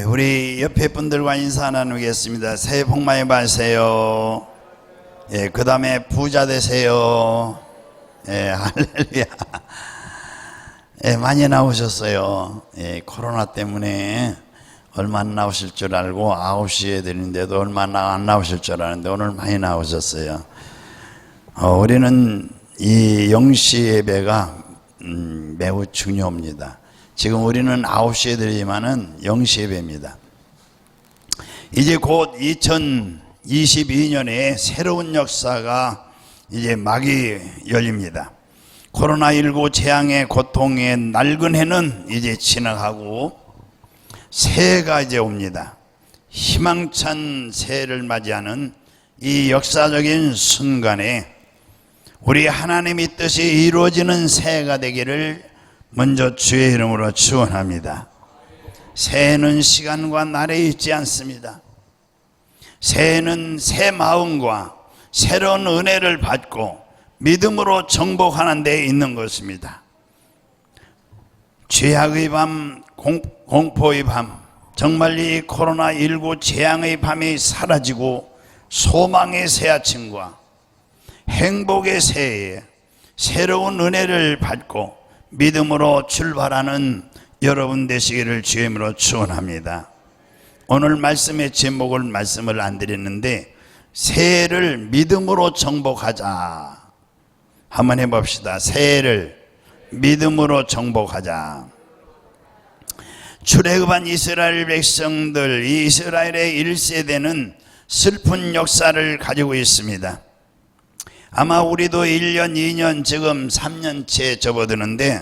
우리 옆에 분들과 인사 나누겠습니다. 새해 복 많이 받으세요. 그 다음에 부자 되세요. 할렐루야. 많이 나오셨어요. 코로나 때문에 얼마 안 나오실 줄 알고 9시에 드리는데도 얼마 안 나오실 줄 알았는데 오늘 많이 나오셨어요. 우리는 이 영시 예배가 매우 중요합니다. 지금 우리는 9시에 드리지만은 0시 예배입니다. 이제 곧 2022년에 새로운 역사가 이제 막이 열립니다. 코로나19 재앙의 고통의 낡은 해는 이제 지나가고 새해가 이제 옵니다. 희망찬 새해를 맞이하는 이 역사적인 순간에 우리 하나님의 뜻이 이루어지는 새해가 되기를 먼저 주의 이름으로 축원합니다. 새해는 시간과 날에 있지 않습니다. 새해는 새 마음과 새로운 은혜를 받고 믿음으로 정복하는 데 있는 것입니다. 죄악의 밤, 공포의 밤, 정말 이 코로나19 재앙의 밤이 사라지고 소망의 새 아침과 행복의 새해에 새로운 은혜를 받고 믿음으로 출발하는 여러분 되시기를 주의 이름으로 축원합니다. 오늘 말씀의 제목을 말씀을 안 드렸는데 새해를 믿음으로 정복하자. 한번 해봅시다. 새해를 믿음으로 정복하자. 출애굽한 이스라엘 백성들, 이 이스라엘의 1세대는 슬픈 역사를 가지고 있습니다. 아마 우리도 1년, 2년, 지금 3년째 접어드는데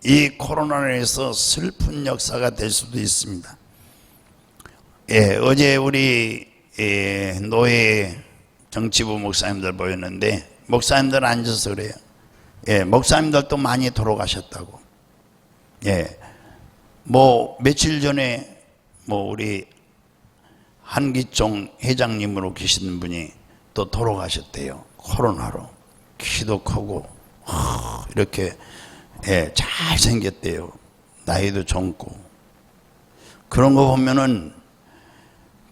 이 코로나로 인해서 슬픈 역사가 될 수도 있습니다. 어제 우리 노예 정치부 목사님들 보였는데 목사님들 앉아서 그래요. 목사님들도 많이 돌아가셨다고. 뭐 며칠 전에 우리 한기총 회장님으로 계시는 분이 또 돌아가셨대요. 코로나로. 키도 크고 이렇게 잘생겼대요. 나이도 젊고. 그런 거 보면은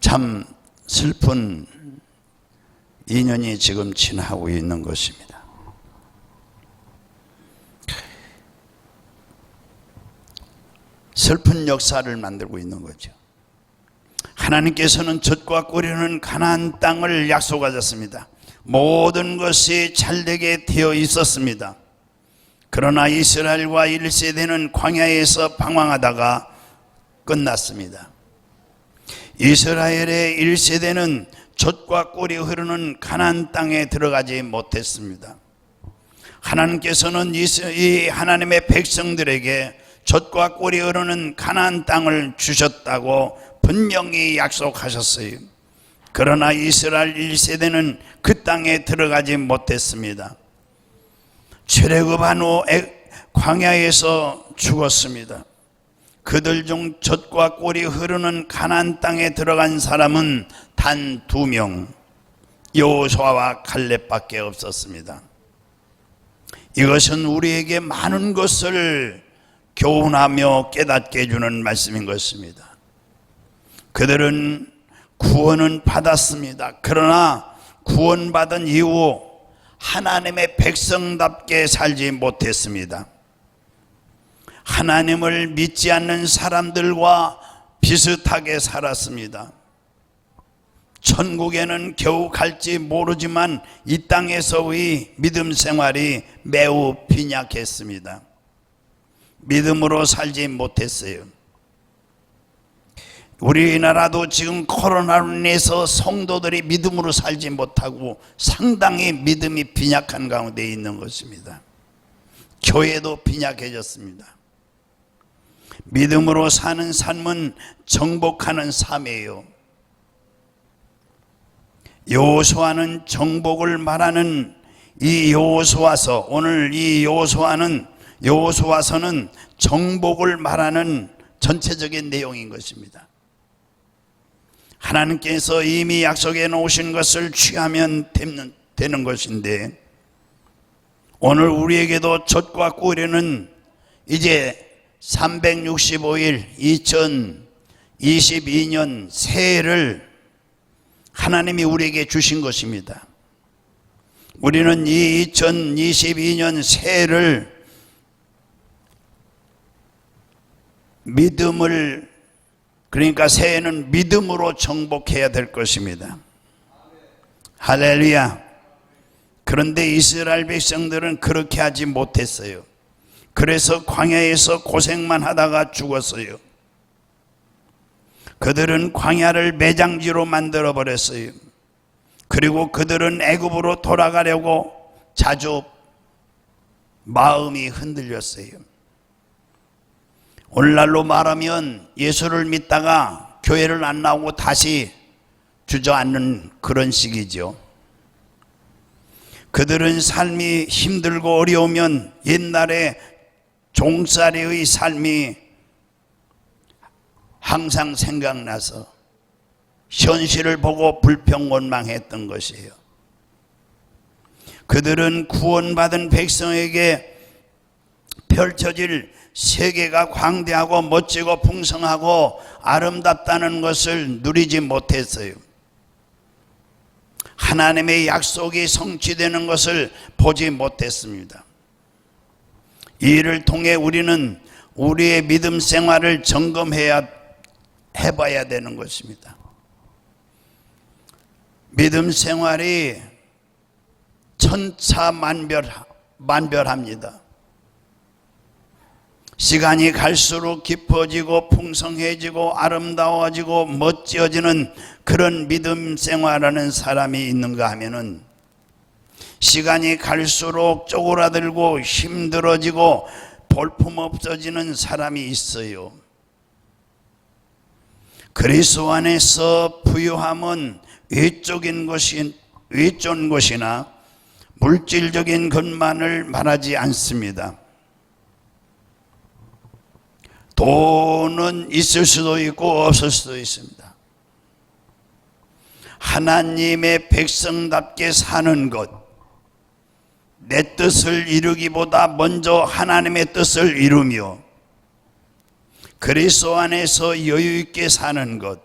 참 슬픈 인연이 지금 지나고 있는 것입니다. 슬픈 역사를 만들고 있는 거죠. 하나님께서는 젖과 꿀이 가나안 땅을 약속하셨습니다. 모든 것이 잘되게 되어 있었습니다. 그러나 이스라엘과 1세대는 광야에서 방황하다가 끝났습니다. 이스라엘의 1세대는 젖과 꿀이 흐르는 가나안 땅에 들어가지 못했습니다. 하나님께서는 이 하나님의 백성들에게 젖과 꿀이 흐르는 가나안 땅을 주셨다고 분명히 약속하셨어요. 그러나 이스라엘 1세대는 그 땅에 들어가지 못했습니다. 출애굽한 후 광야에서 죽었습니다. 그들 중 젖과 꿀이 흐르는 가나안 땅에 들어간 사람은 단 2명, 여호수아와 갈렙밖에 없었습니다. 이것은 우리에게 많은 것을 교훈하며 깨닫게 해주는 말씀인 것입니다. 그들은 구원은 받았습니다. 그러나 구원받은 이후 하나님의 백성답게 살지 못했습니다. 하나님을 믿지 않는 사람들과 비슷하게 살았습니다. 천국에는 겨우 갈지 모르지만 이 땅에서의 믿음 생활이 매우 빈약했습니다. 믿음으로 살지 못했어요. 우리나라도 지금 코로나로 인해서 성도들이 믿음으로 살지 못하고 상당히 믿음이 빈약한 가운데 있는 것입니다. 교회도 빈약해졌습니다. 믿음으로 사는 삶은 정복하는 삶이에요. 여호수아는 정복을 말하는 이 여호수아서, 오늘 이 여호수아서는 정복을 말하는 전체적인 내용인 것입니다. 하나님께서 이미 약속해 놓으신 것을 취하면 되는 것인데 오늘 우리에게도 젖과 꿀이는 이제 365일 22년 새해를 하나님이 우리에게 주신 것입니다. 우리는 이 2022년 새해를 믿음을, 그러니까 새해는 믿음으로 정복해야 될 것입니다. 할렐루야. 그런데 이스라엘 백성들은 그렇게 하지 못했어요. 그래서 광야에서 고생만 하다가 죽었어요. 그들은 광야를 매장지로 만들어 버렸어요. 그리고 그들은 애굽으로 돌아가려고 자주 마음이 흔들렸어요. 오늘날로 말하면 예수를 믿다가 교회를 안 나오고 다시 주저앉는 그런 시기죠. 그들은 삶이 힘들고 어려우면 옛날에 종살이의 삶이 항상 생각나서 현실을 보고 불평원망했던 것이에요. 그들은 구원받은 백성에게 펼쳐질 세계가 광대하고 멋지고 풍성하고 아름답다는 것을 누리지 못했어요. 하나님의 약속이 성취되는 것을 보지 못했습니다. 이 일을 통해 우리는 우리의 믿음 생활을 해봐야 되는 것입니다. 믿음 생활이 천차만별합니다. 시간이 갈수록 깊어지고 풍성해지고 아름다워지고 멋지어지는 그런 믿음 생활하는 사람이 있는가 하면은, 시간이 갈수록 쪼그라들고 힘들어지고 볼품없어지는 사람이 있어요. 그리스도 안에서 부유함은 외적인 것이나 물질적인 것만을 말하지 않습니다. 돈은 있을 수도 있고 없을 수도 있습니다. 하나님의 백성답게 사는 것, 내 뜻을 이루기보다 먼저 하나님의 뜻을 이루며 그리스도 안에서 여유 있게 사는 것,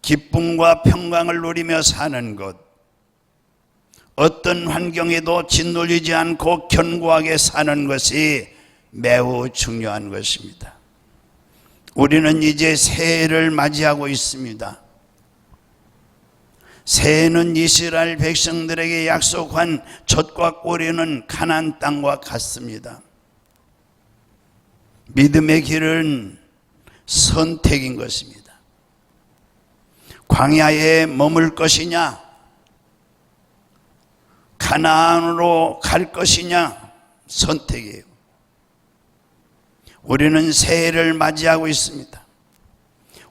기쁨과 평강을 누리며 사는 것, 어떤 환경에도 짓눌리지 않고 견고하게 사는 것이 매우 중요한 것입니다. 우리는 이제 새해를 맞이하고 있습니다. 새해는 이스라엘 백성들에게 약속한 젖과 꿀이는 가나안 땅과 같습니다. 믿음의 길은 선택인 것입니다. 광야에 머물 것이냐, 가나안으로 갈 것이냐, 선택이에요. 우리는 새해를 맞이하고 있습니다.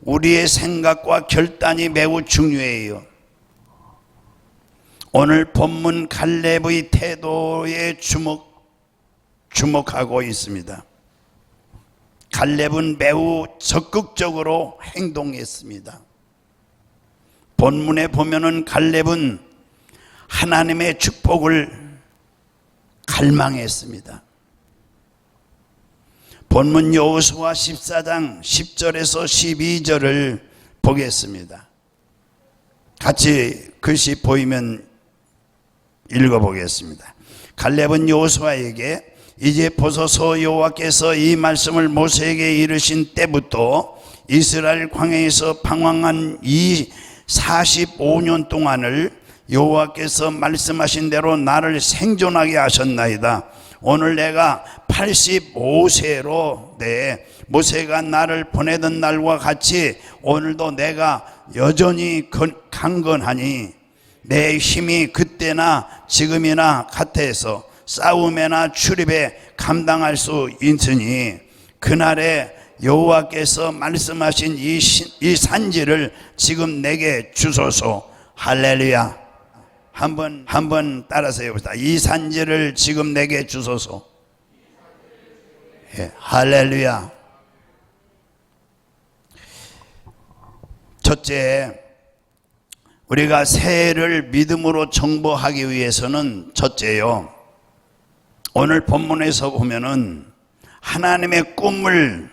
우리의 생각과 결단이 매우 중요해요. 오늘 본문 갈렙의 태도에 주목하고 있습니다. 갈렙은 매우 적극적으로 행동했습니다. 본문에 보면은 갈렙은 하나님의 축복을 갈망했습니다. 본문 여호수아 14장 10절에서 12절을 보겠습니다. 같이 글씨 보이면 읽어보겠습니다. 갈렙은 여호수아에게 이제 보소서, 여호와께서 이 말씀을 모세에게 이르신 때부터 이스라엘 광야에서 방황한 이 45년 동안을 여호와께서 말씀하신 대로 나를 생존하게 하셨나이다. 오늘 내가 85세로 모세가 나를 보내던 날과 같이 오늘도 내가 여전히 강건하니 내 힘이 그때나 지금이나 같아서 싸움에나 출입에 감당할 수 있으니 그날에 여호와께서 말씀하신 이 산지를 지금 내게 주소서. 할렐루야. 한번 따라서 해봅시다. 이 산지를 지금 내게 주소서. 예, 할렐루야. 첫째, 우리가 새해를 믿음으로 정복하기 위해서는 첫째요, 오늘 본문에서 보면은 하나님의 꿈을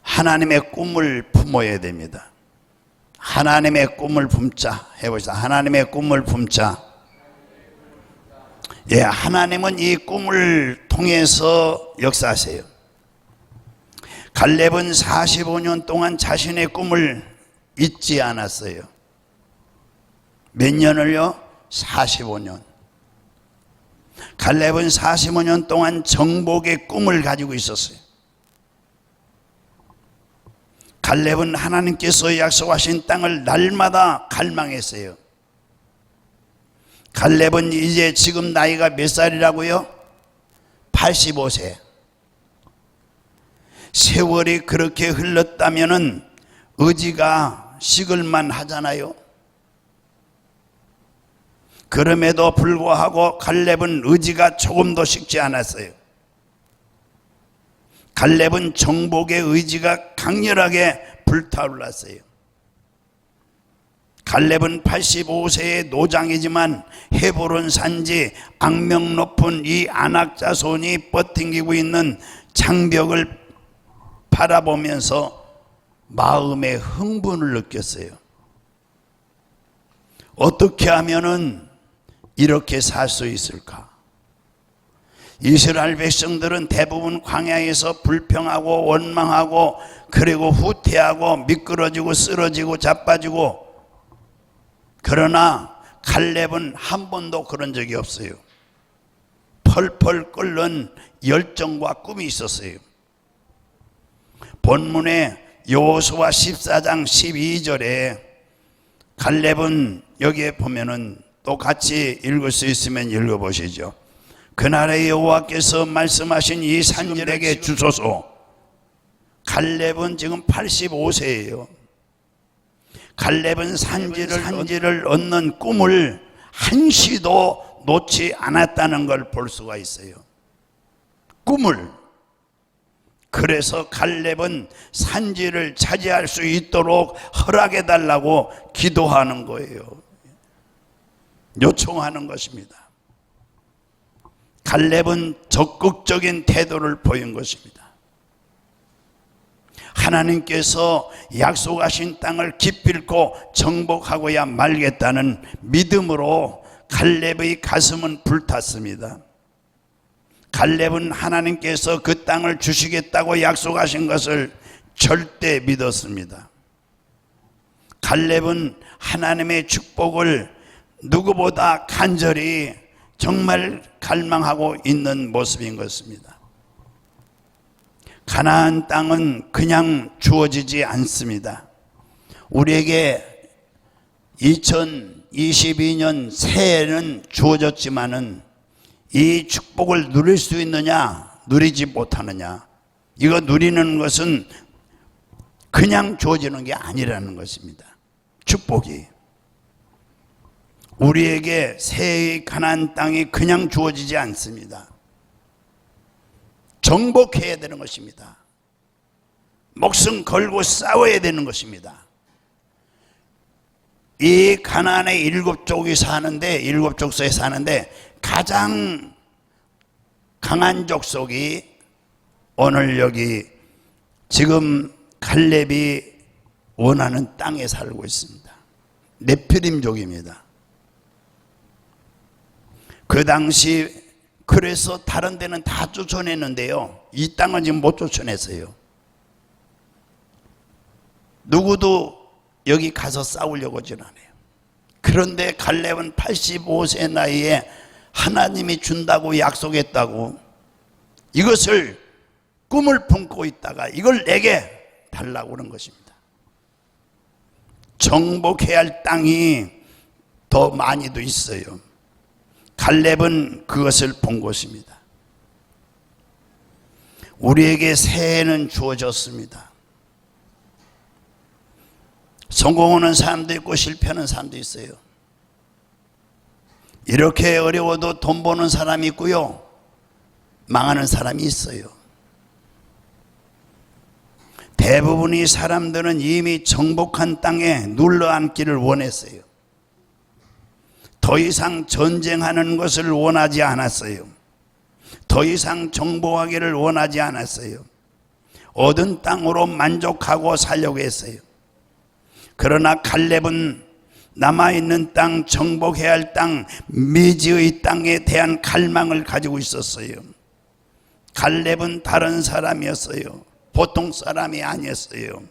하나님의 꿈을 품어야 됩니다. 하나님의 꿈을 품자. 해보시다. 하나님의 꿈을 품자. 예, 하나님은 이 꿈을 통해서 역사하세요. 갈렙은 45년 동안 자신의 꿈을 잊지 않았어요. 몇 년을요? 45년. 갈렙은 45년 동안 정복의 꿈을 가지고 있었어요. 갈렙은 하나님께서 약속하신 땅을 날마다 갈망했어요. 갈렙은 이제 지금 나이가 몇 살이라고요? 85세. 세월이 그렇게 흘렀다면은 의지가 식을만 하잖아요. 그럼에도 불구하고 갈렙은 의지가 조금도 식지 않았어요. 갈렙은 정복의 의지가 강렬하게 불타올랐어요. 갈렙은 85세의 노장이지만 헤브론 산지 악명 높은 이 아낙 자손이 버팅기고 있는 장벽을 바라보면서 마음의 흥분을 느꼈어요. 어떻게 하면은 이렇게 살 수 있을까? 이스라엘 백성들은 대부분 광야에서 불평하고 원망하고 그리고 후퇴하고 미끄러지고 쓰러지고 자빠지고, 그러나 갈렙은 한 번도 그런 적이 없어요. 펄펄 끓는 열정과 꿈이 있었어요. 본문의 여호수아 14장 12절에 갈렙은 여기에 보면은 또 같이 읽을 수 있으면 읽어보시죠. 그날의 여호와께서 말씀하신 이 산지에게 주소서. 갈렙은 지금 85세예요. 갈렙은 산지를 얻는 꿈을 한시도 놓지 않았다는 걸 볼 수가 있어요. 꿈을. 그래서 갈렙은 산지를 차지할 수 있도록 허락해 달라고 기도하는 거예요. 요청하는 것입니다. 갈렙은 적극적인 태도를 보인 것입니다. 하나님께서 약속하신 땅을 기필코 정복하고야 말겠다는 믿음으로 갈렙의 가슴은 불탔습니다. 갈렙은 하나님께서 그 땅을 주시겠다고 약속하신 것을 절대 믿었습니다. 갈렙은 하나님의 축복을 누구보다 간절히 정말 갈망하고 있는 모습인 것입니다. 가나안 땅은 그냥 주어지지 않습니다. 우리에게 2022년 새해는 주어졌지만은 이 축복을 누릴 수 있느냐, 누리지 못하느냐, 이거 누리는 것은 그냥 주어지는 게 아니라는 것입니다. 축복이 우리에게 새해의 가나안 땅이 그냥 주어지지 않습니다. 정복해야 되는 것입니다. 목숨 걸고 싸워야 되는 것입니다. 이 가나안의 7족이 사는데, 7족속에 사는데 가장 강한 족속이 오늘 여기 지금 갈렙이 원하는 땅에 살고 있습니다. 네피림족입니다. 그 당시 그래서 다른 데는 다 쫓아냈는데요, 이 땅은 지금 못 쫓아냈어요. 누구도 여기 가서 싸우려고 하진 않아요. 그런데 갈렙은 85세 나이에 하나님이 준다고 약속했다고, 이것을 꿈을 품고 있다가 이걸 내게 달라고 하는 것입니다. 정복해야 할 땅이 더 많이도 있어요. 갈렙은 그것을 본 것입니다. 우리에게 새해는 주어졌습니다. 성공하는 사람도 있고 실패하는 사람도 있어요. 이렇게 어려워도 돈 버는 사람이 있고요, 망하는 사람이 있어요. 대부분의 사람들은 이미 정복한 땅에 눌러앉기를 원했어요. 더 이상 전쟁하는 것을 원하지 않았어요. 더 이상 정복하기를 원하지 않았어요. 얻은 땅으로 만족하고 살려고 했어요. 그러나 갈렙은 남아있는 땅, 정복해야 할 땅, 미지의 땅에 대한 갈망을 가지고 있었어요. 갈렙은 다른 사람이었어요. 보통 사람이 아니었어요.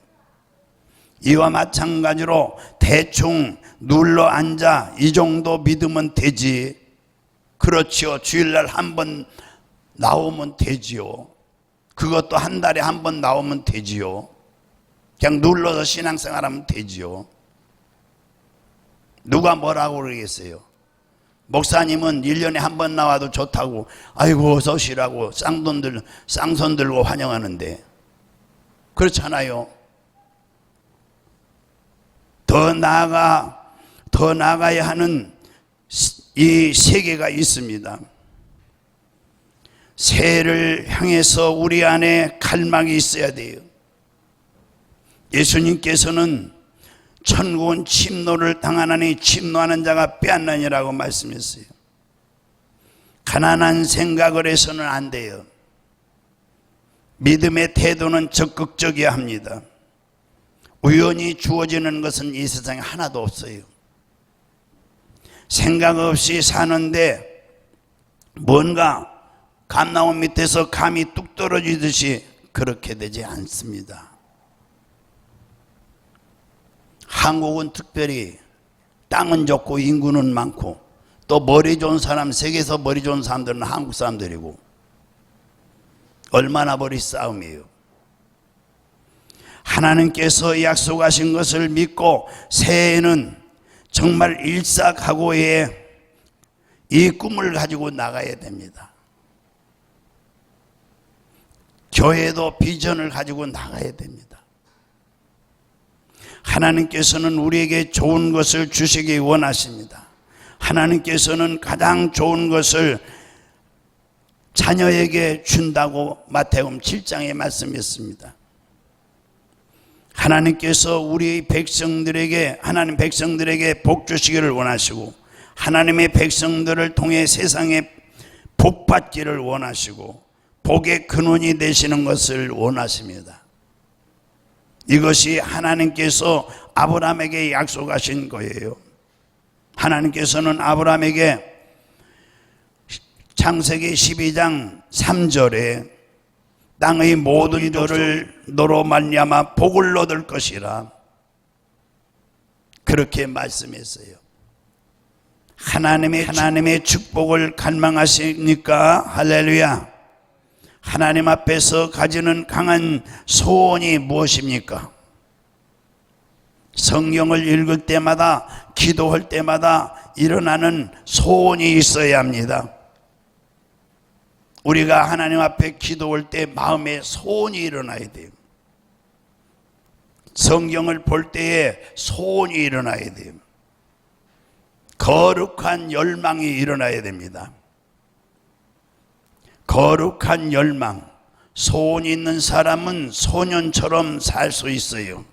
이와 마찬가지로 대충 눌러 앉아 이 정도 믿으면 되지, 그렇지요, 주일날 한 번 나오면 되지요, 그것도 한 달에 한 번 나오면 되지요, 그냥 눌러서 신앙생활하면 되지요. 누가 뭐라고 그러겠어요? 목사님은 1년에 한 번 나와도 좋다고, 아이고 어서 오시라고 쌍손 들고 환영하는데, 그렇잖아요. 더 나아가야 하는 이 세계가 있습니다. 새해를 향해서 우리 안에 갈망이 있어야 돼요. 예수님께서는 천국은 침노를 당하나니 침노하는 자가 빼앗느니라고 말씀했어요. 가난한 생각을 해서는 안 돼요. 믿음의 태도는 적극적이어야 합니다. 우연히 주어지는 것은 이 세상에 하나도 없어요. 생각 없이 사는데 뭔가 감나무 밑에서 감이 뚝 떨어지듯이 그렇게 되지 않습니다. 한국은 특별히 땅은 좋고 인구는 많고, 또 머리 좋은 사람, 세계에서 머리 좋은 사람들은 한국 사람들이고, 얼마나 머리 싸움이에요. 하나님께서 약속하신 것을 믿고 새해에는 정말 일사각오의 이 꿈을 가지고 나가야 됩니다. 교회도 비전을 가지고 나가야 됩니다. 하나님께서는 우리에게 좋은 것을 주시기 원하십니다. 하나님께서는 가장 좋은 것을 자녀에게 준다고 마태복음 7장에 말씀했습니다. 하나님께서 우리 백성들에게, 하나님 백성들에게 복 주시기를 원하시고, 하나님의 백성들을 통해 세상에 복 받기를 원하시고, 복의 근원이 되시는 것을 원하십니다. 이것이 하나님께서 아브라함에게 약속하신 거예요. 하나님께서는 아브라함에게 창세기 12장 3절에 땅의 모든 이들을 너로 말미암아 복을 얻을 것이라 그렇게 말씀했어요. 하나님의 축복을 갈망하십니까? 할렐루야. 하나님 앞에서 가지는 강한 소원이 무엇입니까? 성경을 읽을 때마다, 기도할 때마다 일어나는 소원이 있어야 합니다. 우리가 하나님 앞에 기도할 때 마음에 소원이 일어나야 돼요. 성경을 볼 때에 소원이 일어나야 돼요. 거룩한 열망이 일어나야 됩니다. 거룩한 열망, 소원이 있는 사람은 소년처럼 살 수 있어요.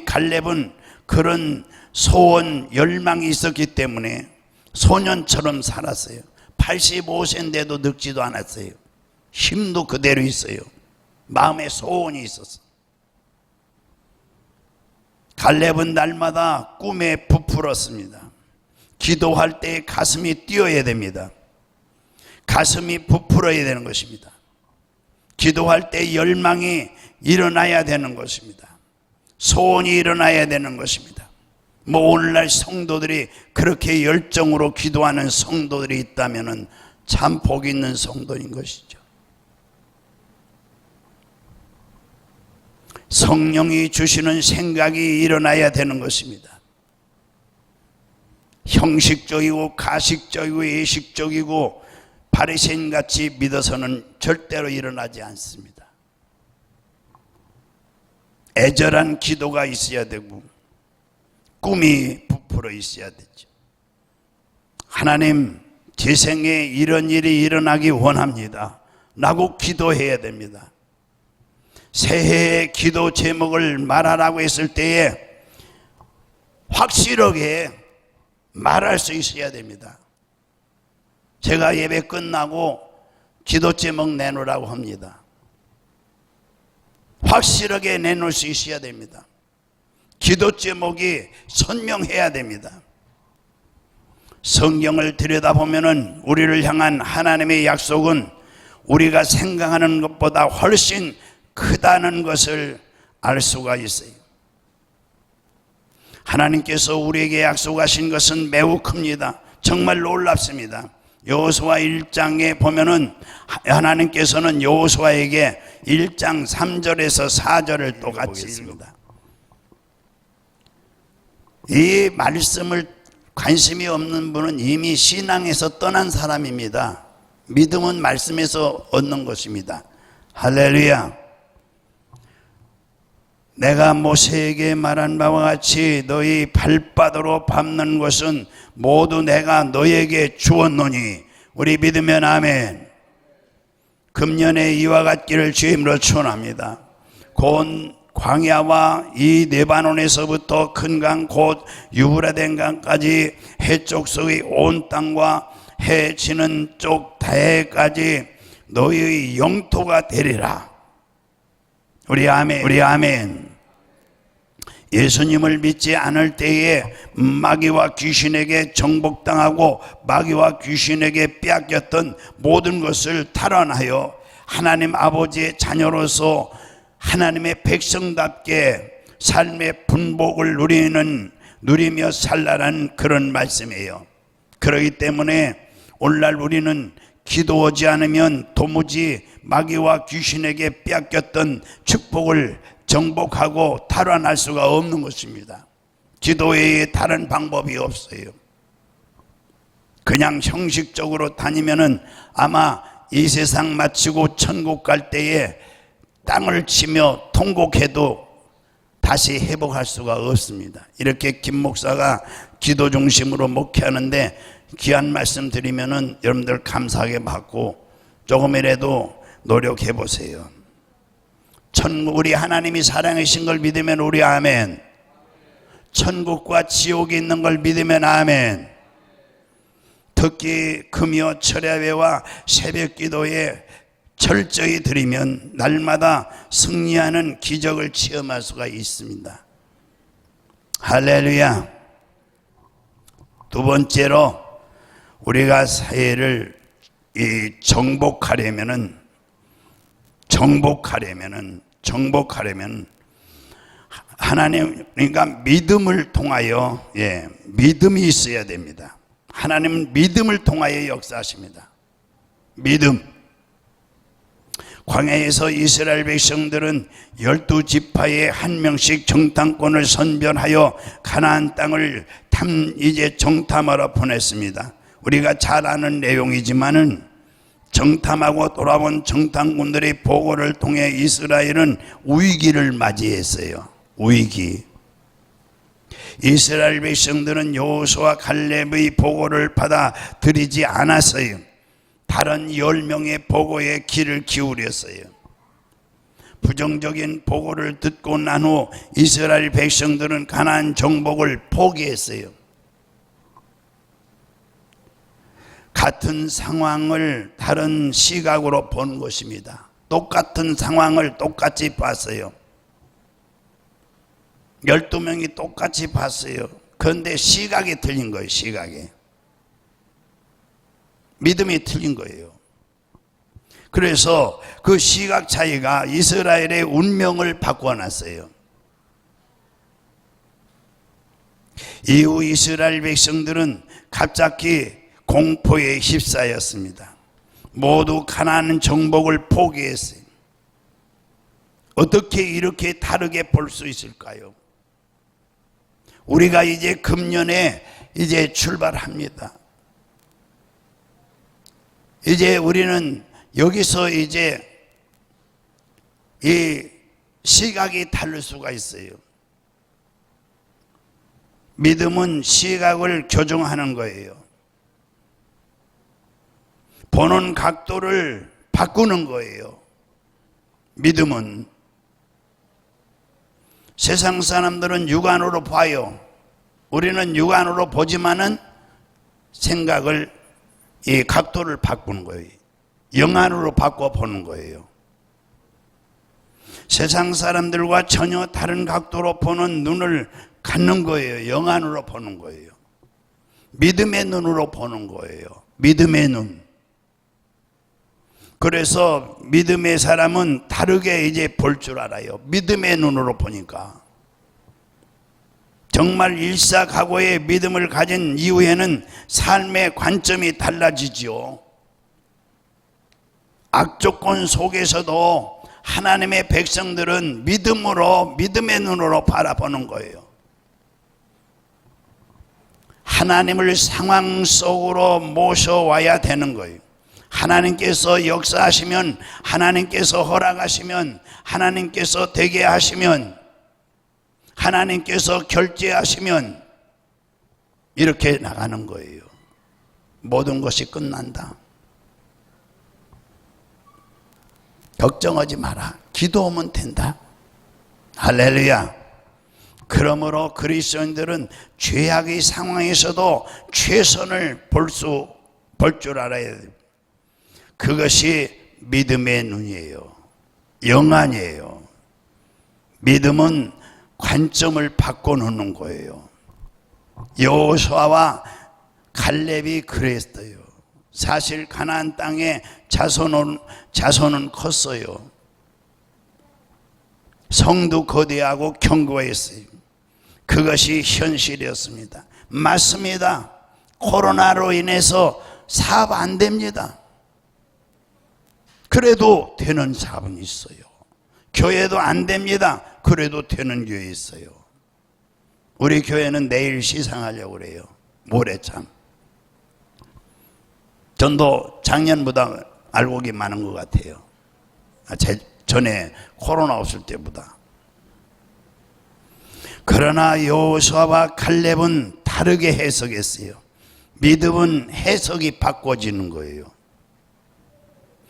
갈렙은 그런 소원, 열망이 있었기 때문에 소년처럼 살았어요. 85세인데도 늙지도 않았어요. 힘도 그대로 있어요. 마음에 소원이 있었어요. 갈렙은 날마다 꿈에 부풀었습니다. 기도할 때 가슴이 뛰어야 됩니다. 가슴이 부풀어야 되는 것입니다. 기도할 때 열망이 일어나야 되는 것입니다. 소원이 일어나야 되는 것입니다. 오늘날 성도들이 그렇게 열정으로 기도하는 성도들이 있다면 참 복 있는 성도인 것이죠. 성령이 주시는 생각이 일어나야 되는 것입니다. 형식적이고 가식적이고 예식적이고 바리새인같이 믿어서는 절대로 일어나지 않습니다. 애절한 기도가 있어야 되고 꿈이 부풀어 있어야 되죠. 하나님, 제 생에 이런 일이 일어나기 원합니다 라고 기도해야 됩니다. 새해의 기도 제목을 말하라고 했을 때에 확실하게 말할 수 있어야 됩니다. 제가 예배 끝나고 기도 제목 내놓으라고 합니다. 확실하게 내놓을 수 있어야 됩니다. 기도 제목이 선명해야 됩니다. 성경을 들여다보면 우리를 향한 하나님의 약속은 우리가 생각하는 것보다 훨씬 크다는 것을 알 수가 있어요. 하나님께서 우리에게 약속하신 것은 매우 큽니다. 정말 놀랍습니다. 여호수아 1장에 보면은 하나님께서는 여호수아에게 1장 3절에서 4절을 또 같이 읽습니다. 이 말씀을 관심이 없는 분은 이미 신앙에서 떠난 사람입니다. 믿음은 말씀에서 얻는 것입니다. 할렐루야. 내가 모세에게 말한 바와 같이 너희 발바닥으로 밟는 것은 모두 내가 너에게 주었노니 우리 믿으면 아멘. 금년에 이와 같기를 주임으로 축원합니다. 곧 광야와 이 레바논에서부터 큰 강 곧 유브라데 강까지 해쪽 서의 온 땅과 해 지는 쪽 다해까지 너희의 영토가 되리라. 우리 아멘. 우리 아멘. 예수님을 믿지 않을 때에 마귀와 귀신에게 정복당하고 마귀와 귀신에게 빼앗겼던 모든 것을 탈환하여 하나님 아버지의 자녀로서 하나님의 백성답게 삶의 분복을 누리며 살라는 그런 말씀이에요. 그렇기 때문에 오늘날 우리는 기도하지 않으면 도무지 마귀와 귀신에게 빼앗겼던 축복을 정복하고 탈환할 수가 없는 것입니다. 기도 외에 다른 방법이 없어요. 그냥 형식적으로 다니면은 아마 이 세상 마치고 천국 갈 때에 땅을 치며 통곡해도 다시 회복할 수가 없습니다. 이렇게 김 목사가 기도 중심으로 목회하는데 귀한 말씀 드리면은 여러분들 감사하게 받고 조금이라도 노력해 보세요. 우리 하나님이 사랑하신 걸 믿으면 우리 아멘. 천국과 지옥이 있는 걸 믿으면 아멘. 특히 금요 철야회와 새벽 기도에 철저히 드리면 날마다 승리하는 기적을 체험할 수가 있습니다. 할렐루야. 두 번째로 우리가 사회를 정복하려면 하나님, 그러니까 믿음을 통하여, 믿음이 있어야 됩니다. 하나님은 믿음을 통하여 역사하십니다. 믿음. 광야에서 이스라엘 백성들은 12지파에 한 명씩 정탐꾼을 선별하여 가나안 땅을 이제 정탐하러 보냈습니다. 우리가 잘 아는 내용이지만은 정탐하고 돌아온 정탐꾼들의 보고를 통해 이스라엘은 위기를 맞이했어요. 위기. 이스라엘 백성들은 여호수아 갈렙의 보고를 받아들이지 않았어요. 다른 10명의 보고에 귀를 기울였어요. 부정적인 보고를 듣고 난 후 이스라엘 백성들은 가나안 정복을 포기했어요. 같은 상황을 다른 시각으로 본 것입니다. 똑같은 상황을 똑같이 봤어요. 12명이 똑같이 봤어요. 그런데 시각이 틀린 거예요. 시각이. 믿음이 틀린 거예요. 그래서 그 시각 차이가 이스라엘의 운명을 바꿔놨어요. 이후 이스라엘 백성들은 갑자기 공포에 휩싸였습니다. 모두 가나안 정복을 포기했어요. 어떻게 이렇게 다르게 볼 수 있을까요? 우리가 이제 금년에 이제 출발합니다. 이제 우리는 여기서 이제 이 시각이 다를 수가 있어요. 믿음은 시각을 교정하는 거예요. 보는 각도를 바꾸는 거예요. 믿음은. 세상 사람들은 육안으로 봐요. 우리는 육안으로 보지만은 생각을, 이 각도를 바꾸는 거예요. 영안으로 바꿔 보는 거예요. 세상 사람들과 전혀 다른 각도로 보는 눈을 갖는 거예요. 영안으로 보는 거예요. 믿음의 눈으로 보는 거예요. 믿음의 눈. 그래서 믿음의 사람은 다르게 이제 볼 줄 알아요. 믿음의 눈으로 보니까. 정말 일사각오의 믿음을 가진 이후에는 삶의 관점이 달라지지요. 악조건 속에서도 하나님의 백성들은 믿음으로, 믿음의 눈으로 바라보는 거예요. 하나님을 상황 속으로 모셔와야 되는 거예요. 하나님께서 역사하시면, 하나님께서 허락하시면, 하나님께서 되게 하시면, 하나님께서 결제하시면 이렇게 나가는 거예요. 모든 것이 끝난다. 걱정하지 마라. 기도하면 된다. 할렐루야. 그러므로 그리스도인들은 죄악의 상황에서도 최선을 볼 줄 알아야 돼요. 그것이 믿음의 눈이에요. 영안이에요. 믿음은 관점을 바꿔놓는 거예요. 여호수아와 갈렙이 그랬어요. 사실 가나안 땅에 자손은 컸어요. 성도 거대하고 견고했어요. 그것이 현실이었습니다. 맞습니다. 코로나로 인해서 사업 안 됩니다. 그래도 되는 사업은 있어요. 교회도 안 됩니다. 그래도 되는 교회 있어요. 우리 교회는 내일 시상하려고 그래요. 모레참. 전도 작년보다 알곡이 많은 것 같아요. 전에 코로나 없을 때보다. 그러나 여호수아와 갈렙은 다르게 해석했어요. 믿음은 해석이 바꿔지는 거예요.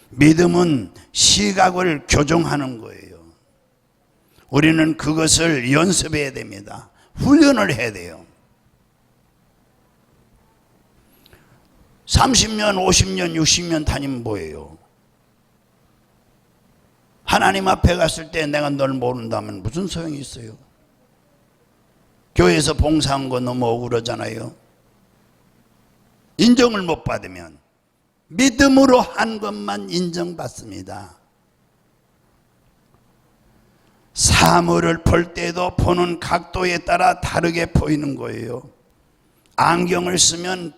믿음은 시각을 교정하는 거예요. 우리는 그것을 연습해야 됩니다. 훈련을 해야 돼요. 30년, 50년, 60년 다니면 뭐예요? 하나님 앞에 갔을 때 내가 널 모른다면 무슨 소용이 있어요? 교회에서 봉사한 거 너무 억울하잖아요. 인정을 못 받으면 믿음으로 한 것만 인정받습니다. 사물을 볼 때도 보는 각도에 따라 다르게 보이는 거예요. 안경을 쓰면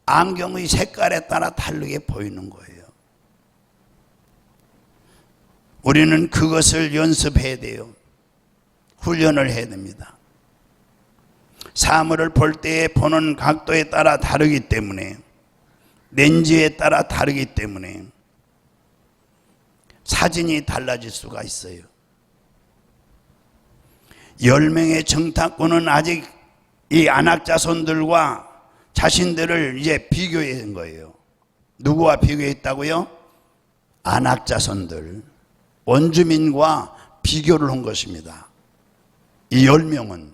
안경의 색깔에 따라 다르게 보이는 거예요. 우리는 그것을 연습해야 돼요. 훈련을 해야 됩니다. 사물을 볼 때에 보는 각도에 따라 다르기 때문에, 렌즈에 따라 다르기 때문에 사진이 달라질 수가 있어요. 10명의 정탐꾼은 아직 이 안악자손들과 자신들을 이제 비교한 거예요. 누구와 비교했다고요? 안악자손들, 원주민과 비교를 한 것입니다. 이 10명은.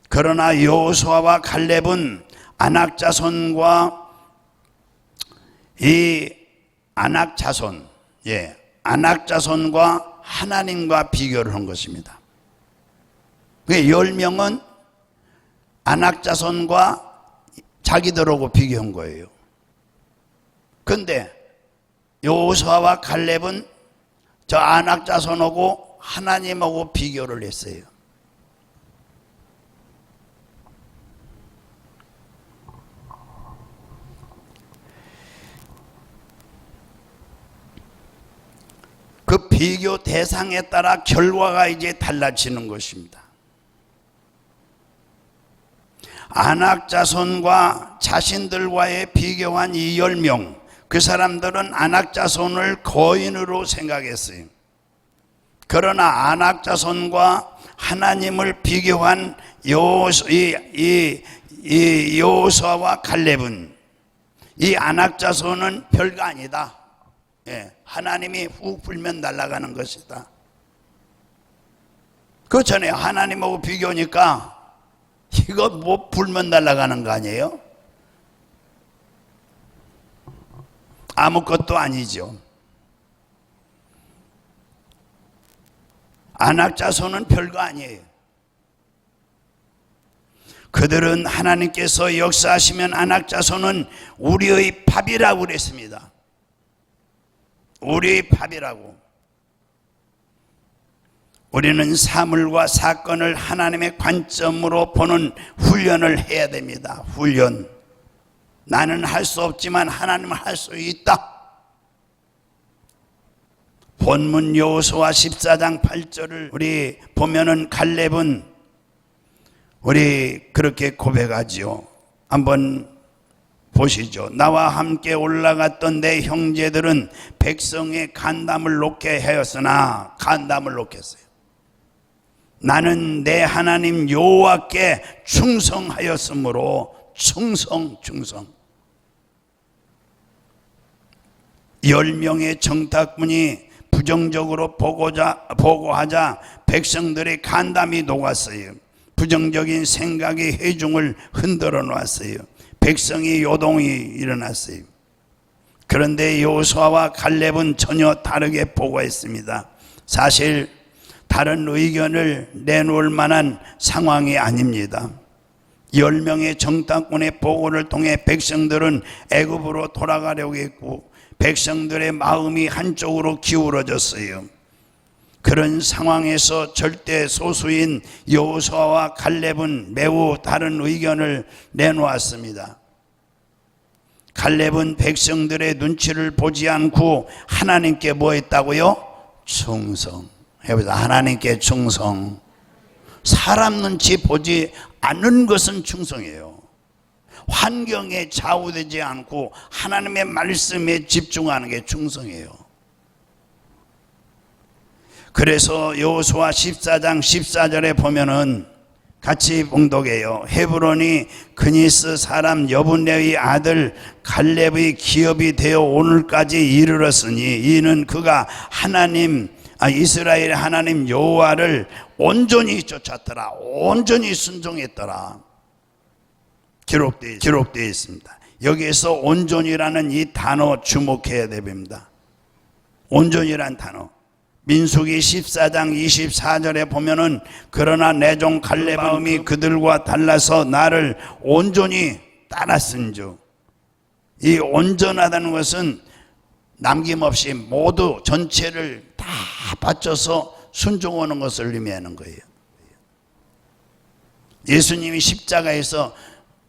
그러나 여호수아와 갈렙은 안악자손과 이 안악자손, 안악자손과 하나님과 비교를 한 것입니다. 10명은 안악자손과 자기들하고 비교한 거예요. 그런데 여호수아와 갈렙은 저 안악자손하고 하나님하고 비교를 했어요. 그 비교 대상에 따라 결과가 이제 달라지는 것입니다. 안악자손과 자신들과의 비교한 이 10명, 그 사람들은 안악자손을 거인으로 생각했어요. 그러나 안악자손과 하나님을 비교한 여호수아와 갈렙은 이 안악자손은 별거 아니다. 하나님이 훅 불면 날아가는 것이다. 그 전에 하나님하고 비교하니까 이거 뭐 불면 날아가는 거 아니에요? 아무것도 아니죠. 아낙 자손은 별거 아니에요. 그들은 하나님께서 역사하시면 아낙 자손은 우리의 밥이라고 그랬습니다. 우리의 밥이라고. 우리는 사물과 사건을 하나님의 관점으로 보는 훈련을 해야 됩니다. 훈련. 나는 할 수 없지만 하나님은 할 수 있다. 본문 여호수아 14장 8절을 우리 보면은 갈렙은 우리 그렇게 고백하지요. 한번 보시죠. 나와 함께 올라갔던 내 형제들은 백성의 간담을 놓게 하였으나 간담을 놓겠어요. 나는 내 하나님 여호와께 충성하였으므로 충성 10명의 정탐꾼이 부정적으로 보고하자 백성들의 간담이 녹았어요. 부정적인 생각이 회중을 흔들어 놨어요. 백성이 요동이 일어났어요. 그런데 여호수아와 갈렙은 전혀 다르게 보고했습니다. 사실 다른 의견을 내놓을 만한 상황이 아닙니다. 10명의 정탐꾼의 보고를 통해 백성들은 애굽으로 돌아가려고 했고 백성들의 마음이 한쪽으로 기울어졌어요. 그런 상황에서 절대 소수인 여호수아와 갈렙은 매우 다른 의견을 내놓았습니다. 갈렙은 백성들의 눈치를 보지 않고 하나님께 뭐 했다고요? 충성. 해보자. 하나님께 충성. 사람 눈치 보지 않는 것은 충성이에요. 환경에 좌우되지 않고 하나님의 말씀에 집중하는 게 충성이에요. 그래서 여호수아 14장 14절에 보면은 같이 봉독해요. 헤브론이 그니스 사람 여분네의 아들 갈렙의 기업이 되어 오늘까지 이르렀으니 이는 그가 이스라엘의 하나님 여호와를 온전히 쫓았더라. 온전히 순종했더라. 기록되어 있습니다. 여기에서 온전이라는 이 단어 주목해야 됩니다. 온전이란 단어. 민수기 14장 24절에 보면은 그러나 내 종 갈렙 마음이 그들과 달라서 나를 온전히 따랐은즉. 이 온전하다는 것은 남김없이 모두 전체를 다 바쳐서 순종하는 것을 의미하는 거예요. 예수님이 십자가에서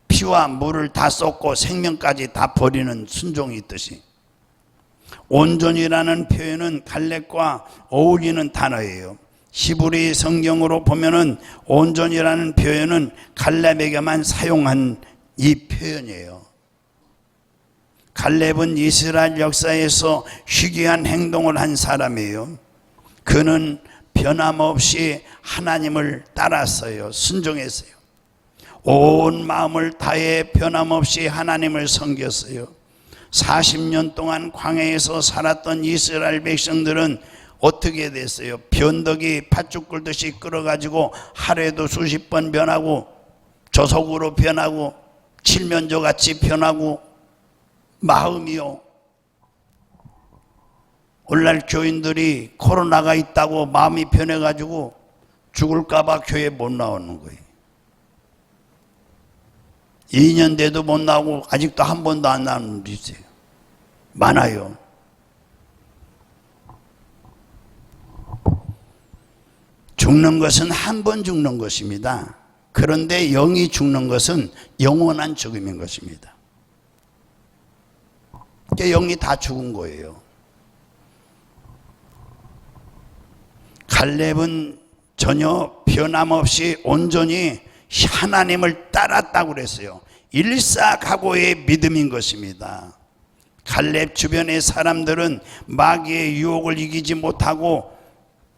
피와 물을 다 쏟고 생명까지 다 버리는 순종이 있듯이 온전이라는 표현은 갈렙과 어울리는 단어예요. 히브리 성경으로 보면은 온전이라는 표현은 갈렙에게만 사용한 이 표현이에요. 갈렙은 이스라엘 역사에서 희귀한 행동을 한 사람이에요. 그는 변함없이 하나님을 따랐어요. 순종했어요. 온 마음을 다해 변함없이 하나님을 섬겼어요. 40년 동안 광야에서 살았던 이스라엘 백성들은 어떻게 됐어요? 변덕이 팥죽 끓듯이 끓어가지고 하루에도 수십 번 변하고 조속으로 변하고 칠면조같이 변하고 마음이요. 오늘날 교인들이 코로나가 있다고 마음이 변해가지고 죽을까봐 교회 못 나오는 거예요. 2년 돼도 못 나오고 아직도 한 번도 안 나오는 분도 있어요. 많아요. 죽는 것은 한 번 죽는 것입니다. 그런데 영이 죽는 것은 영원한 죽음인 것입니다. 그러니까 영이 다 죽은 거예요. 갈렙은 전혀 변함없이 온전히 하나님을 따랐다고 그랬어요. 일사각오의 믿음인 것입니다. 갈렙 주변의 사람들은 마귀의 유혹을 이기지 못하고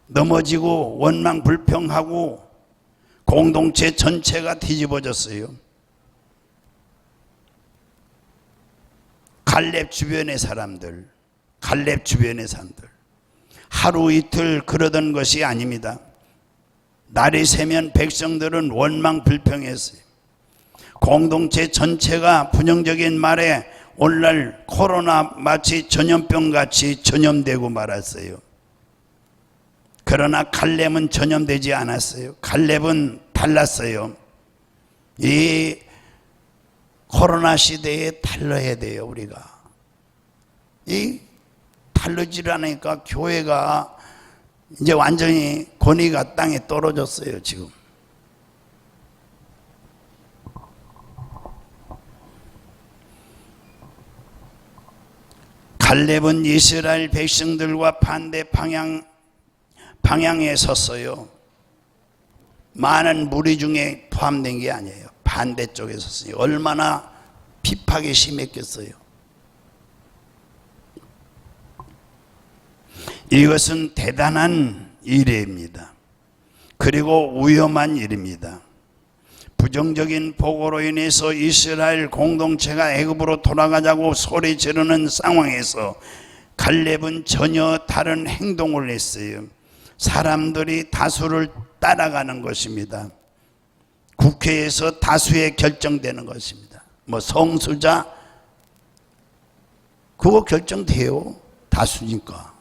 넘어지고 원망불평하고 공동체 전체가 뒤집어졌어요. 갈렙 주변의 사람들 하루 이틀 그러던 것이 아닙니다. 날이 새면 백성들은 원망불평했어요. 공동체 전체가 부정적인 말에 오늘날 코로나 마치 전염병같이 전염되고 말았어요. 그러나 갈렙은 전염되지 않았어요. 갈렙은 달랐어요. 이 코로나 시대에 달라야 돼요. 우리가 이 달라지를 않으니까 교회가 이제 완전히 권위가 땅에 떨어졌어요. 지금 갈렙은 이스라엘 백성들과 반대 방향에 섰어요. 많은 무리 중에 포함된 게 아니에요. 반대쪽에 섰어요. 얼마나 핍박이 심했겠어요. 이것은 대단한 일입니다. 그리고 위험한 일입니다. 부정적인 보고로 인해서 이스라엘 공동체가 애굽으로 돌아가자고 소리 지르는 상황에서 갈렙은 전혀 다른 행동을 했어요. 사람들이 다수를 따라가는 것입니다. 국회에서 다수에 결정되는 것입니다. 뭐 성수자 그거 결정돼요. 다수니까.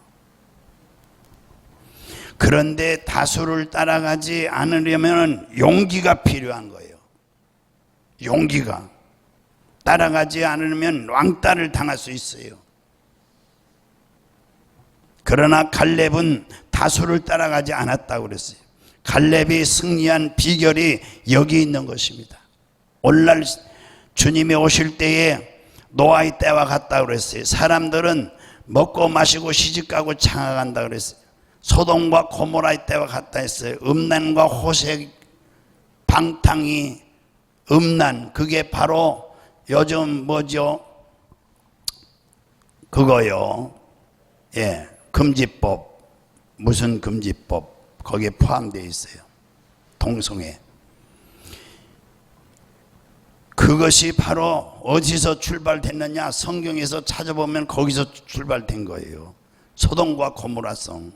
그런데 다수를 따라가지 않으려면 용기가 필요한 거예요. 용기가. 따라가지 않으면 왕따를 당할 수 있어요. 그러나 갈렙은 다수를 따라가지 않았다고 그랬어요. 갈렙이 승리한 비결이 여기 있는 것입니다. 오늘날 주님이 오실 때에 노아의 때와 같다고 그랬어요. 사람들은 먹고 마시고 시집가고 장가간다고 그랬어요. 소돔과 고모라의 때와 같다 했어요. 음란과 호색, 방탕이 음란, 그게 바로 요즘 뭐죠? 그거요. 예, 금지법. 무슨 금지법? 거기에 포함되어 있어요. 동성애. 그것이 바로 어디서 출발됐느냐? 성경에서 찾아보면 거기서 출발된 거예요. 소돔과 고모라성.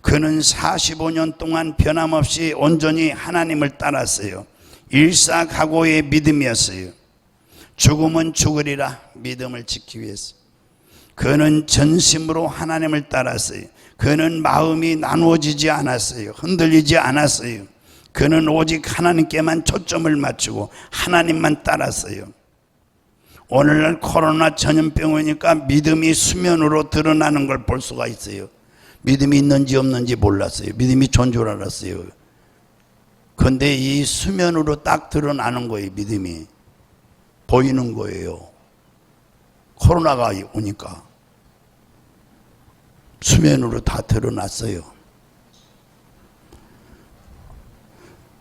그는 45년 동안 변함없이 온전히 하나님을 따랐어요. 일사각오의 믿음이었어요. 죽으면 죽으리라 믿음을 지키기 위해서. 그는 전심으로 하나님을 따랐어요. 그는 마음이 나누어지지 않았어요. 흔들리지 않았어요. 그는 오직 하나님께만 초점을 맞추고 하나님만 따랐어요. 오늘날 코로나 전염병 오니까 믿음이 수면으로 드러나는 걸 볼 수가 있어요. 믿음이 있는지 없는지 몰랐어요. 믿음이 좋은 줄 알았어요. 그런데 이 수면으로 딱 드러나는 거예요. 믿음이 보이는 거예요. 코로나가 오니까 수면으로 다 드러났어요.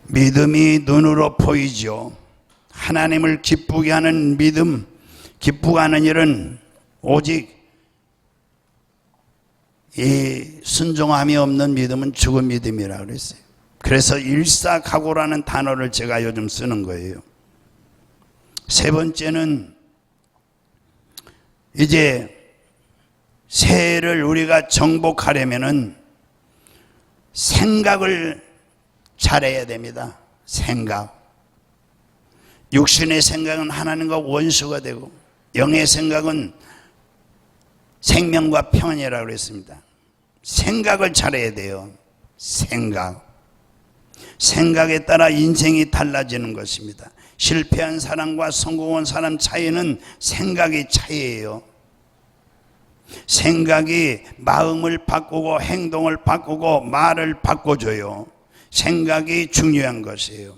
믿음이 눈으로 보이죠. 하나님을 기쁘게 하는 믿음, 기쁘게 하는 일은 오직 이 순종함이 없는 믿음은 죽은 믿음이라고 그랬어요. 그래서 일사각오라는 단어를 제가 요즘 쓰는 거예요. 세 번째는 이제 새해를 우리가 정복하려면은 생각을 잘해야 됩니다. 생각. 육신의 생각은 하나님과 원수가 되고 영의 생각은 생명과 평안이라고 그랬습니다. 생각을 잘해야 돼요. 생각에 따라 인생이 달라지는 것입니다. 실패한 사람과 성공한 사람 차이는 생각의 차이예요. 생각이 마음을 바꾸고 행동을 바꾸고 말을 바꿔줘요. 생각이 중요한 것이에요.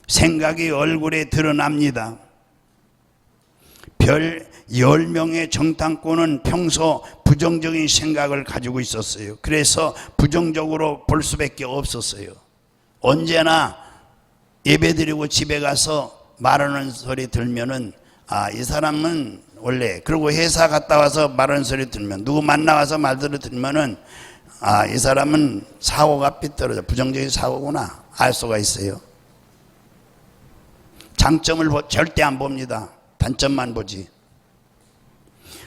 생각이 얼굴에 드러납니다. 별 10명의 정탐꾼은 평소 부정적인 생각을 가지고 있었어요. 그래서 부정적으로 볼 수밖에 없었어요. 언제나 예배드리고 집에 가서 말하는 소리 들면은 이 사람은 원래, 그리고 회사 갔다 와서 말하는 소리 들면, 누구 만나와서 말들을 들면은 이 사람은 사고가 삐뚤어져, 부정적인 사고구나 알 수가 있어요. 장점을 절대 안 봅니다. 단점만 보지.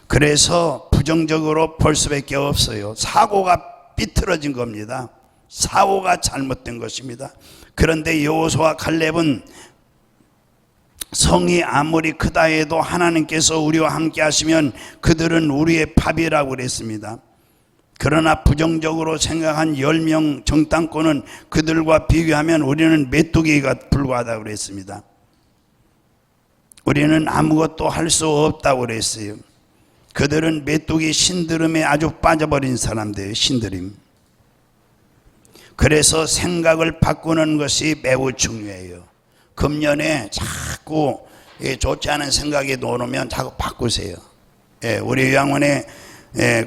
그래서 부정적으로 볼 수밖에 없어요. 사고가 삐뚤어진 겁니다. 사고가 잘못된 것입니다. 그런데 여호수아와 갈렙은 성이 아무리 크다 해도 하나님께서 우리와 함께 하시면 그들은 우리의 밥이라고 그랬습니다. 그러나 부정적으로 생각한 10명 정탐꾼은 그들과 비교하면 우리는 메뚜기가 불과하다고 그랬습니다. 우리는 아무것도 할 수 없다고 그랬어요. 그들은 메뚜기 신드롬에 아주 빠져버린 사람들이에요. 신드림. 그래서 생각을 바꾸는 것이 매우 중요해요. 금년에 자꾸 좋지 않은 생각이 들어오면 자꾸 바꾸세요. 우리 요양원에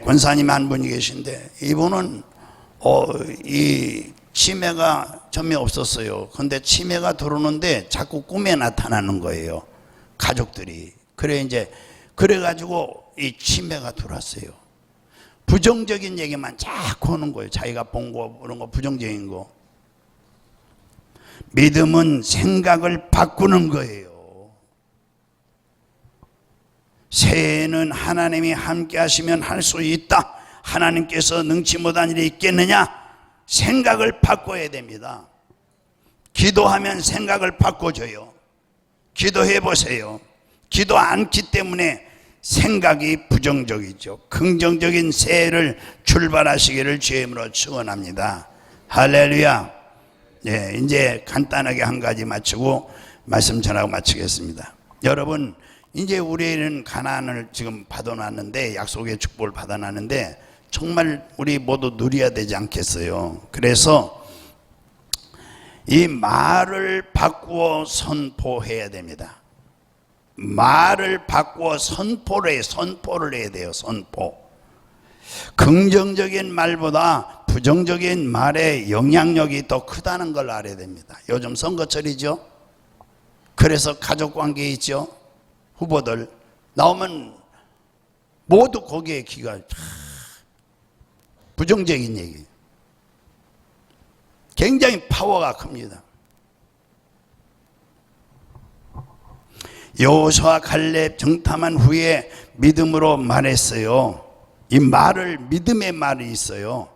권사님 한 분이 계신데 이분은 이 치매가 전에 없었어요. 근데 치매가 들어오는데 자꾸 꿈에 나타나는 거예요. 가족들이. 그래가지고 이 치매가 들어왔어요. 부정적인 얘기만 자꾸 하는 거예요. 자기가 본 거, 그런 거, 부정적인 거. 믿음은 생각을 바꾸는 거예요. 새해에는 하나님이 함께 하시면 할 수 있다. 하나님께서 능치 못한 일이 있겠느냐? 생각을 바꿔야 됩니다. 기도하면 생각을 바꿔줘요. 기도해 보세요. 기도 않기 때문에 생각이 부정적이죠. 긍정적인 새해를 출발하시기를 주의 이름으로 축원합니다. 할렐루야. 이제 간단하게 한 가지 마치고 말씀 전하고 마치겠습니다. 여러분, 이제 우리는 가나안을 지금 받아놨는데, 약속의 축복을 받아놨는데 정말 우리 모두 누려야 되지 않겠어요? 그래서 이 말을 바꾸어 선포해야 됩니다. 말을 바꾸어 선포를 해야 돼요. 선포. 긍정적인 말보다 부정적인 말의 영향력이 더 크다는 걸 알아야 됩니다. 요즘 선거철이죠. 그래서 가족관계 있죠. 후보들 나오면 모두 거기에 귀가 부정적인 얘기, 굉장히 파워가 큽니다. 여호수아 갈렙 정탐한 후에 믿음으로 말했어요. 이 말을, 믿음의 말이 있어요.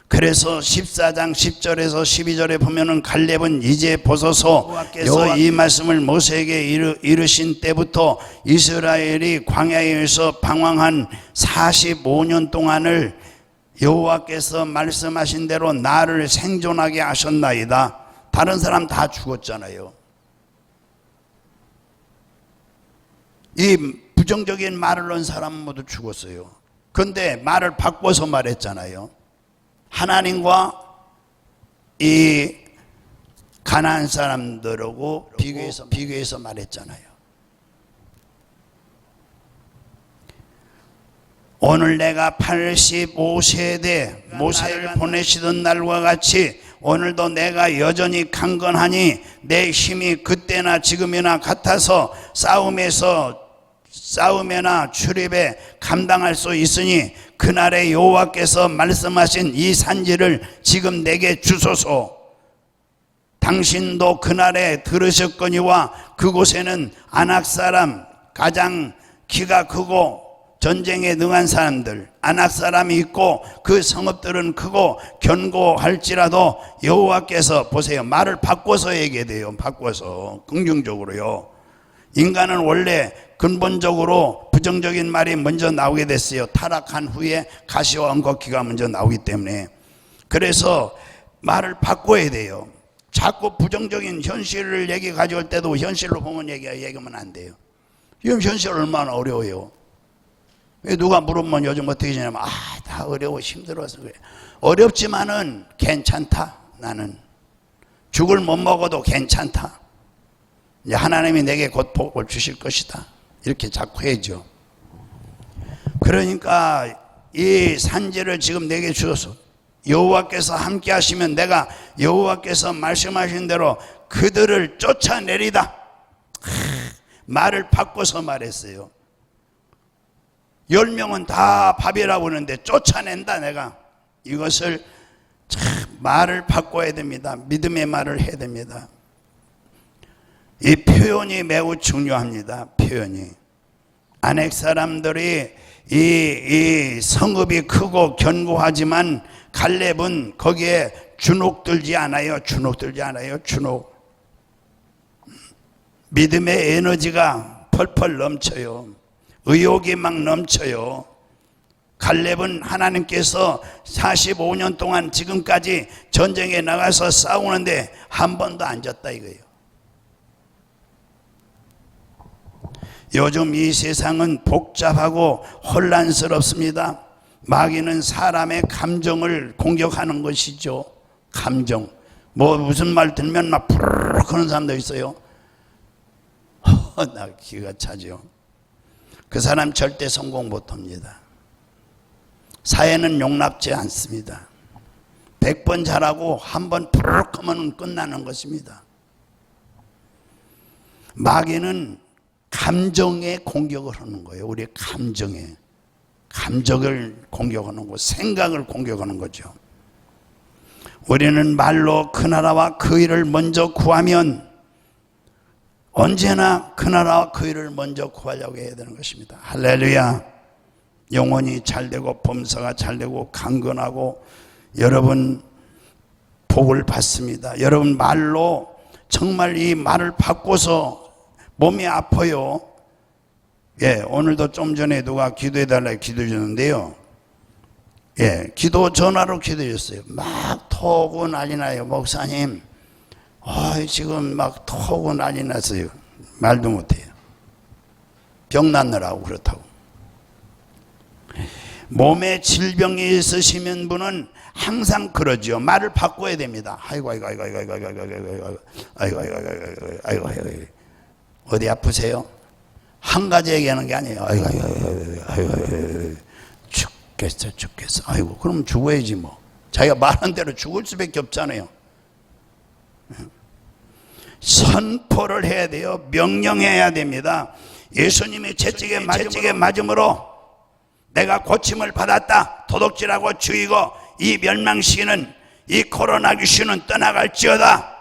그래서 14장 10절에서 12절에 보면은 갈렙은 이제 보소서 여호와께서 이 말씀을 모세에게 이르신 때부터 이스라엘이 광야에서 방황한 45년 동안을 여호와께서 말씀하신 대로 나를 생존하게 하셨나이다. 다른 사람 다 죽었잖아요. 이 부정적인 말을 한 사람 모두 죽었어요. 그런데 말을 바꿔서 말했잖아요. 하나님과 이 가나안 사람들하고 비교해서 말했잖아요. 오늘 내가 85세대 모세를 보내시던 날과 같이 오늘도 내가 여전히 강건하니 내 힘이 그때나 지금이나 같아서 싸움에나 출입에 감당할 수 있으니 그날에 여호와께서 말씀하신 이 산지를 지금 내게 주소서. 당신도 그날에 들으셨거니와 그곳에는 아낙 사람, 가장 키가 크고 전쟁에 능한 사람들, 아낙 사람이 있고 그 성읍들은 크고 견고할지라도 여호와께서, 보세요, 말을 바꿔서 얘기해야 돼요. 바꿔서 긍정적으로요. 인간은 원래 근본적으로 부정적인 말이 먼저 나오게 됐어요. 타락한 후에 가시와 엉겅퀴가 먼저 나오기 때문에. 그래서 말을 바꿔야 돼요. 자꾸 부정적인 현실을 얘기 가져올 때도 현실로 보면 얘기하면 안 돼요. 지금 현실 얼마나 어려워요. 누가 물으면 요즘 어떻게 지내냐면 다 어려워, 힘들어서 그래. 어렵지만은 괜찮다. 나는 죽을 못 먹어도 괜찮다. 하나님이 내게 곧 복을 주실 것이다. 이렇게 자꾸 해야죠. 그러니까 이 산지를 지금 내게 주소서. 여호와께서 함께 하시면 내가 여호와께서 말씀하신 대로 그들을 쫓아내리다. 말을 바꿔서 말했어요. 10명은 다 밥이라고 하는데 쫓아낸다. 내가 이것을 참 말을 바꿔야 됩니다. 믿음의 말을 해야 됩니다. 이 표현이 매우 중요합니다. 표현이. 아넥 사람들이 이 성읍이 크고 견고하지만 갈렙은 거기에 주눅들지 않아요. 주눅. 믿음의 에너지가 펄펄 넘쳐요. 의욕이 막 넘쳐요. 갈렙은 하나님께서 45년 동안 지금까지 전쟁에 나가서 싸우는데 한 번도 안 졌다 이거예요. 요즘 이 세상은 복잡하고 혼란스럽습니다. 마귀는 사람의 감정을 공격하는 것이죠. 감정. 무슨 말 들면 막 부르르 그런 사람도 있어요. 나 기가 차죠. 그 사람 절대 성공 못합니다. 사회는 용납지 않습니다. 100번 잘하고 한 번 부르르 하면 끝나는 것입니다. 마귀는 감정에 공격을 하는 거예요. 우리의 감정을 공격하는 거, 생각을 공격하는 거죠. 우리는 말로 그 나라와 그 일을 먼저 구하면 언제나 그 나라와 그 일을 먼저 구하려고 해야 되는 것입니다. 할렐루야. 영혼이 잘되고 범사가 잘되고 강건하고 여러분 복을 받습니다. 여러분 말로 정말 이 말을 바꿔서 몸이 아파요. 예, 오늘도 좀 전에 누가 기도해달라고 기도해 주는데요. 예, 기도 전화로 기도해 줬어요. 막 토하고 난리 나요. 목사님, 지금 막 토하고 난리 났어요. 말도 못해요. 병 났느라고 그렇다고. 몸에 질병이 있으시면 분은 항상 그러죠. 말을 바꿔야 됩니다. 아이고 어디 아프세요? 한 가지 얘기하는 게 아니에요. 아이고 죽겠어. 아이고 그럼 죽어야지 뭐. 자기가 말한 대로 죽을 수밖에 없잖아요. 선포를 해야 돼요. 명령해야 됩니다. 예수님이 채찍에 맞음으로 내가 고침을 받았다. 도둑질하고 죽이고 이 멸망시키는 이 코로나 귀신은 떠나갈지어다.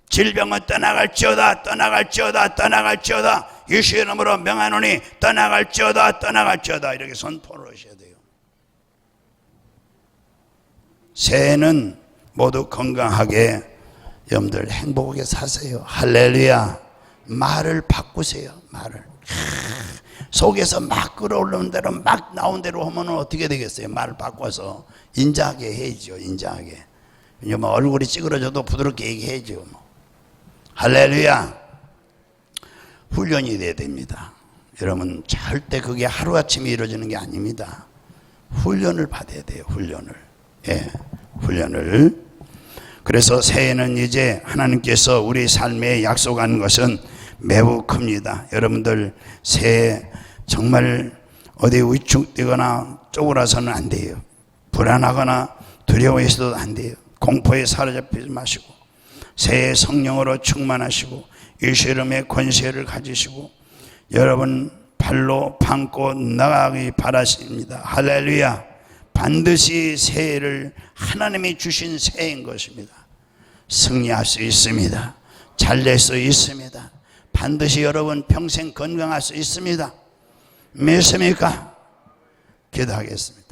질병은 떠나갈지어다. 예수의 이름으로 명하노니 떠나갈지어다. 이렇게 선포를 하셔야 돼요. 새해는 모두 건강하게 여러분들 행복하게 사세요. 할렐루야. 말을 바꾸세요. 말을 속에서 막 끌어올리는 대로 막 나온 대로 하면 어떻게 되겠어요? 말을 바꿔서 인자하게 해야죠. 인자하게. 뭐 얼굴이 찌그러져도 부드럽게 얘기해야죠. 할렐루야. 훈련이 돼야 됩니다. 여러분 절대 그게 하루아침에 이루어지는 게 아닙니다. 훈련을 받아야 돼요. 훈련을. 예, 훈련을. 그래서 새해는 이제 하나님께서 우리 삶에 약속한 것은 매우 큽니다. 여러분들 새해 정말 어디 위축되거나 쪼그라서는 안 돼요. 불안하거나 두려워해서도 안 돼요. 공포에 사로잡히지 마시고 새해 성령으로 충만하시고 예수 이름의 권세를 가지시고 여러분 발로 밟고 나가기 바라십니다. 할렐루야. 반드시 새해를 하나님이 주신 새해인 것입니다. 승리할 수 있습니다. 잘 될 수 있습니다. 반드시 여러분 평생 건강할 수 있습니다. 믿습니까? 기도하겠습니다.